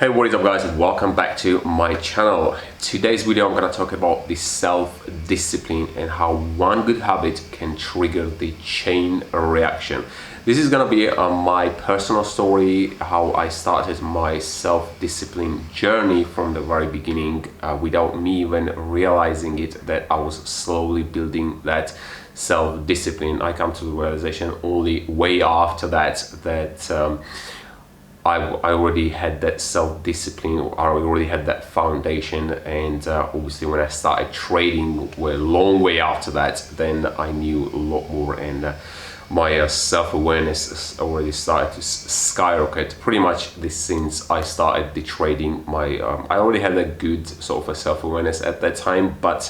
Hey, what is up guys, and welcome back to my channel. Today's video I'm going to talk about the self-discipline and how one good habit can trigger the chain reaction. This is going to be my personal story, how I started my self-discipline journey from the very beginning without me even realizing it, that I was slowly building that self-discipline. I come to the realization only way after that I already had that self-discipline, I already had that foundation, and obviously when I started trading a long way after that, then I knew a lot more, and my self-awareness already started to skyrocket pretty much since I started the trading. I already had a good sort of a self-awareness at that time, but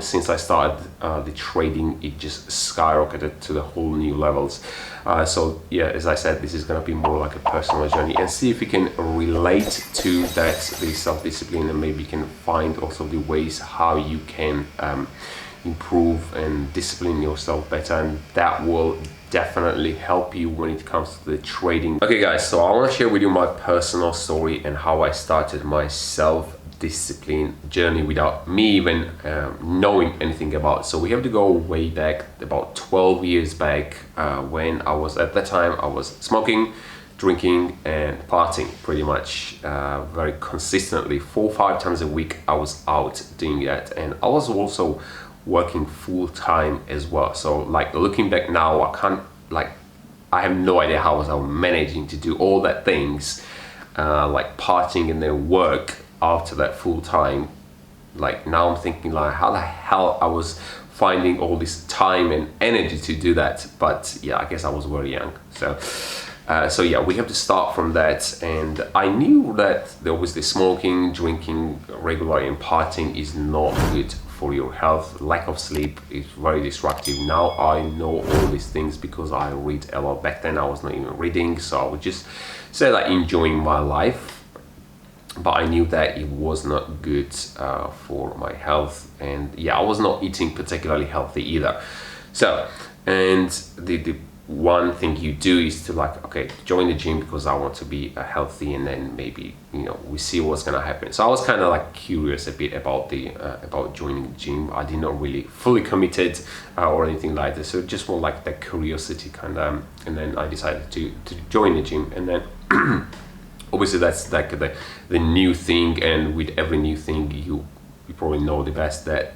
since I started the trading, it just skyrocketed to the whole new levels. So yeah, as I said, this is going to be more like a personal journey, and see if you can relate to that, the self-discipline, and maybe you can find also the ways how you can improve and discipline yourself better, and that will definitely help you when it comes to the trading. Okay guys, so I want to share with you my personal story and how I started my self-discipline journey without me even knowing anything about it. So we have to go way back, about 12 years back, when I was, at that time I was smoking, drinking and partying pretty much very consistently. 4 or 5 times a week I was out doing that, and I was also working full-time as well. So like looking back now, I have no idea how I was managing to do all that things, like partying and then work after that full-time. Like now I'm thinking like, how the hell I was finding all this time and energy to do that. But yeah, I guess I was very young. So yeah, we have to start from that, and I knew that obviously smoking, drinking regularly and partying is not good for your health. Lack of sleep is very destructive. Now I know all these things because I read a lot. Back then I was not even reading, so I would just say like enjoying my life, but I knew that it was not good for my health, and yeah, I was not eating particularly healthy either. So, and the one thing you do is to like, okay, join the gym because I want to be healthy, and then maybe, you know, we see what's gonna happen. So I was kind of like curious a bit about the about joining the gym. I did not really fully committed or anything like this, so just more like that curiosity kind of, and then I decided to join the gym. And then obviously that's like the new thing, and with every new thing you probably know the best that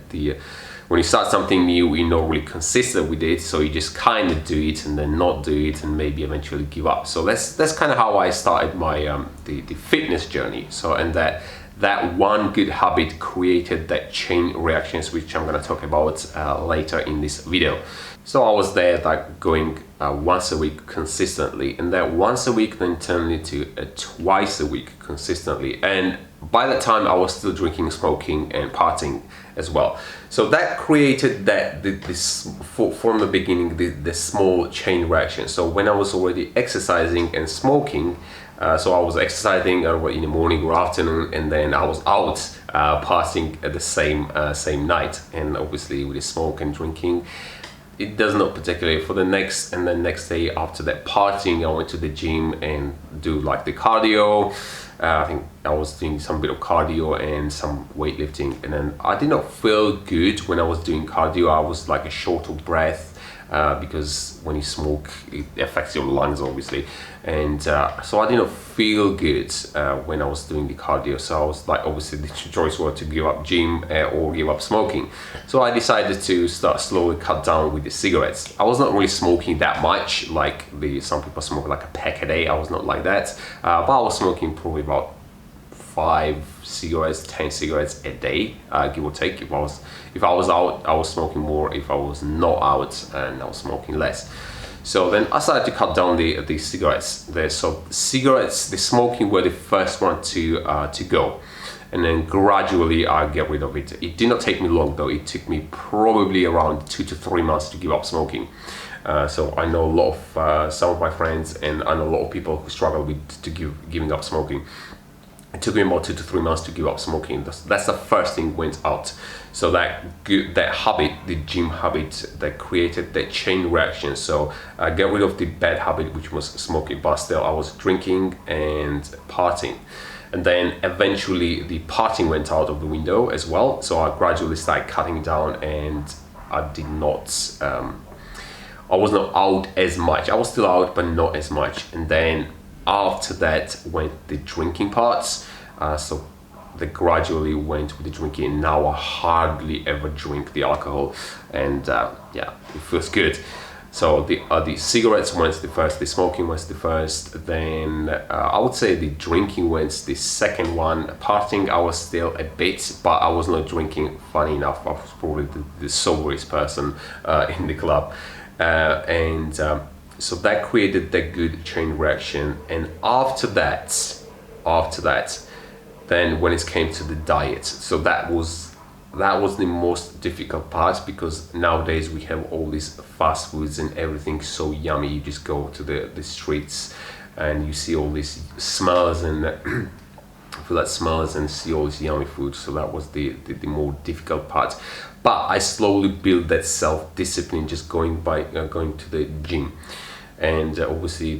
when you start something new, you're not really consistent with it, so you just kind of do it and then not do it and maybe eventually give up. So that's kind of how I started my the fitness journey. So, and that one good habit created that chain reactions, which I'm going to talk about later in this video. So I was there like going once a week consistently, and that once a week then turned into twice a week consistently, and by that time I was still drinking, smoking and partying as well. So that created this from the beginning, the small chain reaction. So when I was already exercising and smoking, so I was exercising in the morning or afternoon, and then I was out partying at the same night. And obviously with the smoke and drinking, it does not particularly for the next day after that partying, I went to the gym and do like the cardio. I think I was doing some bit of cardio and some weightlifting, and then I did not feel good when I was doing cardio. I was like a short of breath because when you smoke it affects your lungs obviously, and so I did not feel good when I was doing the cardio. So I was like, obviously the choice was to give up gym or give up smoking. So I decided to start slowly cut down with the cigarettes. I was not really smoking that much, like some people smoke like a pack a day. I was not like that, but I was smoking probably about 5 cigarettes, 10 cigarettes a day, give or take. If I was out, I was smoking more. If I was not out, and I was smoking less. So then I started to cut down the cigarettes there. So cigarettes, the smoking were the first one to go, and then gradually I get rid of it. It did not take me long though. It took me probably around 2 to 3 months to give up smoking. So I know a lot of some of my friends, and I know a lot of people who struggle with giving up smoking. It took me about 2 to 3 months to give up smoking. That's the first thing went out. So that habit, the gym habit, that created that chain reaction. So I get rid of the bad habit, which was smoking, but still I was drinking and partying. And then eventually the parting went out of the window as well. So I gradually started cutting down, and I did not, I was not out as much. I was still out, but not as much. And then after that went the drinking parts. So they gradually went with the drinking. Now I hardly ever drink the alcohol, and yeah, it feels good. So the cigarettes went the first, the smoking was the first, then I would say the drinking went the second one. Partying, I was still a bit, but I was not drinking. Funny enough, I was probably the soberest person in the club, and so that created that good chain reaction. And after that, then when it came to the diet, so that was the most difficult part, because nowadays we have all these fast foods and everything so yummy. You just go to the streets and you see all these smells and feel that smells and see all this yummy food. So that was the more difficult part. But I slowly built that self-discipline, just going to the gym, and obviously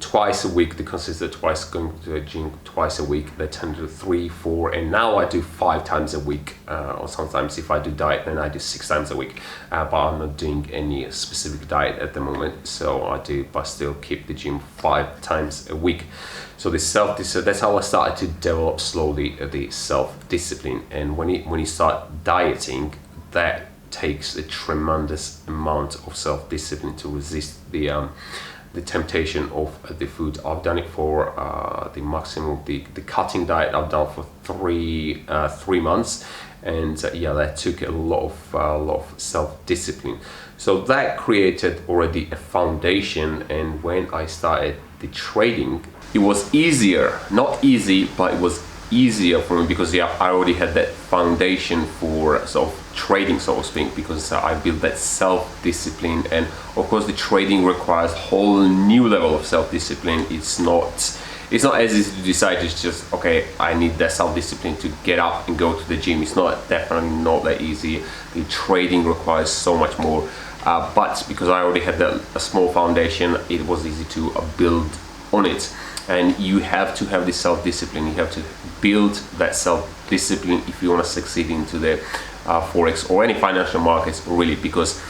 twice a week, the consistent twice, going to the gym twice a week, they turned to 3, 4, and now I do 5 times a week, or sometimes if I do diet, then I do 6 times a week, but I'm not doing any specific diet at the moment, so I still keep the gym 5 times a week. So the self-discipline, that's how I started to develop slowly the self-discipline. And when you start dieting, that takes a tremendous amount of self-discipline to resist the temptation of the food. I've done it for the maximum, the cutting diet I've done for 3 months, and yeah, that took a lot of self-discipline. So that created already a foundation. And when I started the trading, it was easier, not easy, but it was easier for me, because yeah, I already had that foundation for sort of trading, so to speak, because I built that self-discipline. And of course the trading requires a whole new level of self-discipline. It's not as easy to decide it's just, okay, I need that self-discipline to get up and go to the gym. It's definitely not that easy. The trading requires so much more, but because I already had a small foundation, it was easy to build on it. And you have to have this self-discipline. You have to build that self-discipline if you want to succeed into the Forex or any financial markets, really, because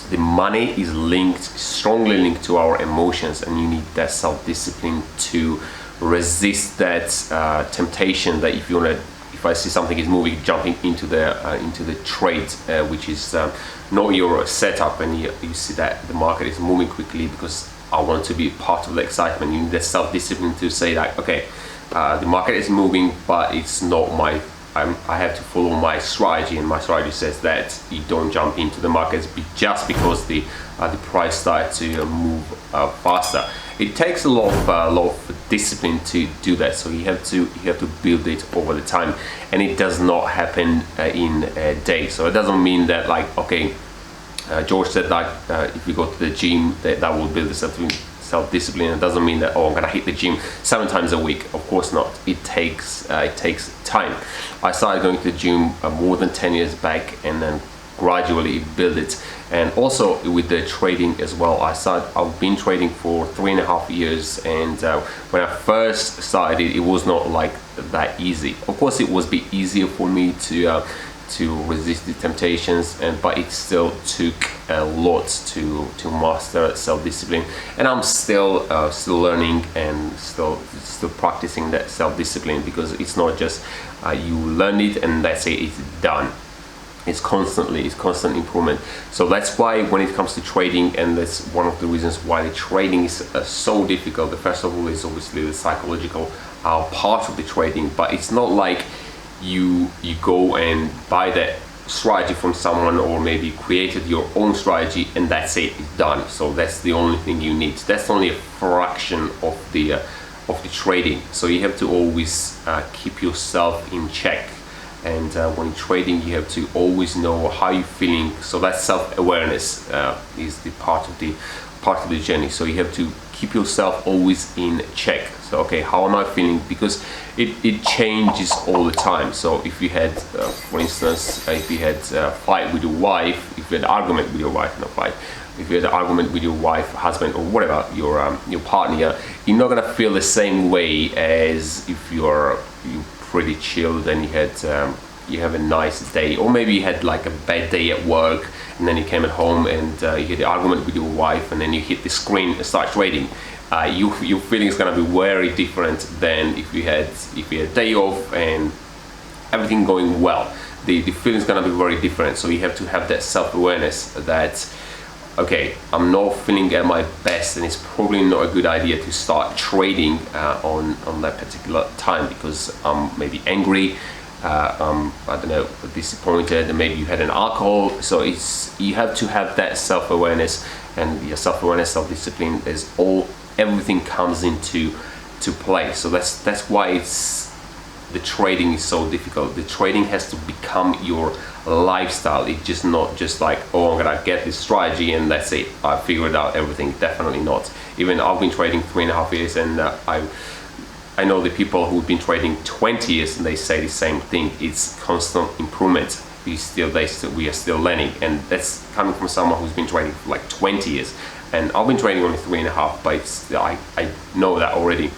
the money is strongly linked to our emotions, and you need that self-discipline to resist that temptation that if I see something is moving, jumping into the trade, which is not your setup, and you see that the market is moving quickly because I want to be part of the excitement. You need the self-discipline to say that, okay, the market is moving, but it's not I have to follow my strategy, and my strategy says that you don't jump into the markets just because the price starts to move faster. It takes a lot of discipline to do that. So you have to build it over the time, and it does not happen in a day. So it doesn't mean that, like, okay, George said that if you go to the gym, that will build the self-discipline. It doesn't mean that, oh, I'm gonna hit the gym 7 times a week. Of course not. It takes time. I started going to the gym more than 10 years back, and then gradually build it. And also with the trading as well, I've been trading for 3.5 years, and when I first started it was not like that easy. Of course it was a bit easier for me to resist the temptations, but it still took a lot to master self-discipline. And I'm still learning and still practicing that self-discipline, because it's not just you learn it and that's it, it's done. It's constant improvement. So that's why when it comes to trading, and that's one of the reasons why the trading is so difficult. The first of all is obviously the psychological part of the trading, but it's not like you go and buy that strategy from someone, or maybe created your own strategy and that's it, it's done. So that's the only thing you need. That's only a fraction of the trading. So you have to always keep yourself in check, and when trading you have to always know how you're feeling. So that self-awareness is the part of the journey. So you have to keep yourself always in check. So okay, how am I feeling? Because it changes all the time. So if you had for instance, if you had a fight with your wife, if you had an argument with your wife, not fight, if you had an argument with your wife, husband, or whatever, your partner, you're not gonna feel the same way as if you're pretty chilled and you have a nice day, or maybe you had like a bad day at work and then you came at home and you had the argument with your wife and then you hit the screen and start trading. Your feeling is gonna be very different than if you had a day off and everything going well. The feeling is gonna be very different. So you have to have that self-awareness that okay, I'm not feeling at my best and it's probably not a good idea to start trading on that particular time, because I'm maybe angry, I don't know, disappointed, and maybe you had an alcohol. So you have to have that self-awareness, and your self-awareness, self-discipline is everything comes into play. So that's why the trading is so difficult. The trading has to become your lifestyle. It's just not just like, oh, I'm gonna get this strategy and that's it, I figured out everything. Definitely not. Even I've been trading 3.5 years, and I know the people who've been trading 20 years and they say the same thing. It's constant improvement. We are still learning, and that's coming from someone who's been trading for like 20 years. And I've been trading only 3.5, but I know that already.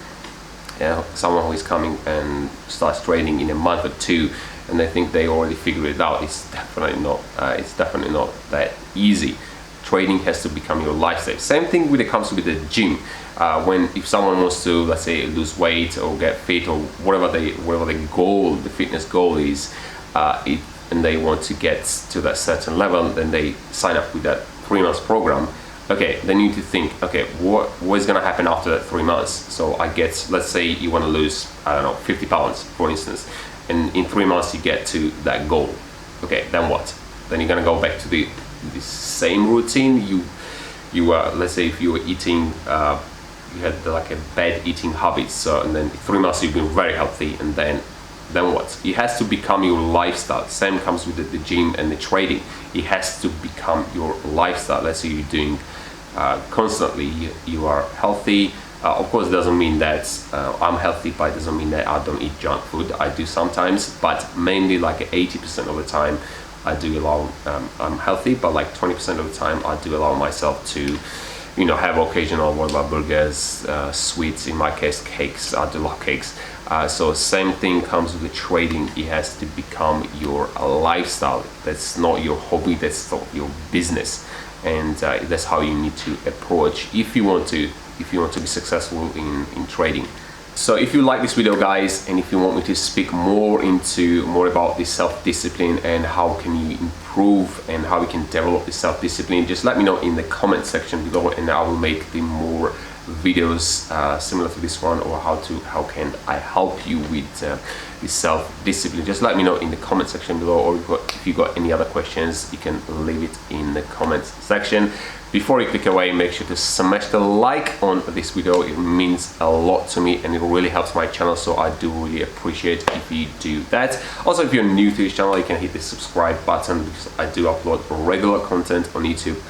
Someone who is coming and starts trading in a month or two and they think they already figured it out, it's definitely not that easy. Trading has to become your lifestyle. Same thing when it comes with the gym. If someone wants to, let's say, lose weight or get fit or whatever the goal, the fitness goal is, and they want to get to that certain level, then they sign up with that 3 months program. Okay, then you need to think, okay, what is gonna happen after that 3 months? So let's say you wanna lose, I don't know, 50 pounds, for instance, and in 3 months you get to that goal. Okay, then what? Then you're gonna go back to the same routine. Let's say if you were eating, you had like a bad eating habits, so, and then 3 months you've been very healthy, and then what? It has to become your lifestyle. Same comes with the gym and the trading. It has to become your lifestyle. Let's say you're doing constantly, you are healthy. Of course, it doesn't mean that I'm healthy, but it doesn't mean that I don't eat junk food. I do sometimes, but mainly like 80% of the time I do allow, I'm healthy, but like 20% of the time I do allow myself to, have occasional burgers, sweets, in my case cakes. I do love cakes. So same thing comes with the trading. It has to become your lifestyle. That's not your hobby, that's not your business, and that's how you need to approach if you want to be successful in trading. So if you like this video, guys, and if you want me to speak more about this self-discipline and how can you improve and how you can develop this self-discipline, just let me know in the comment section below, and I will make the more videos similar to this one, or how can I help you with this self-discipline. Just let me know in the comment section below, or if you got any other questions, you can leave it in the comment section. Before you click away, make sure to smash the like on this video. It means a lot to me and it really helps my channel, so I do really appreciate if you do that. Also, if you're new to this channel, you can hit the subscribe button, because I do upload regular content on YouTube.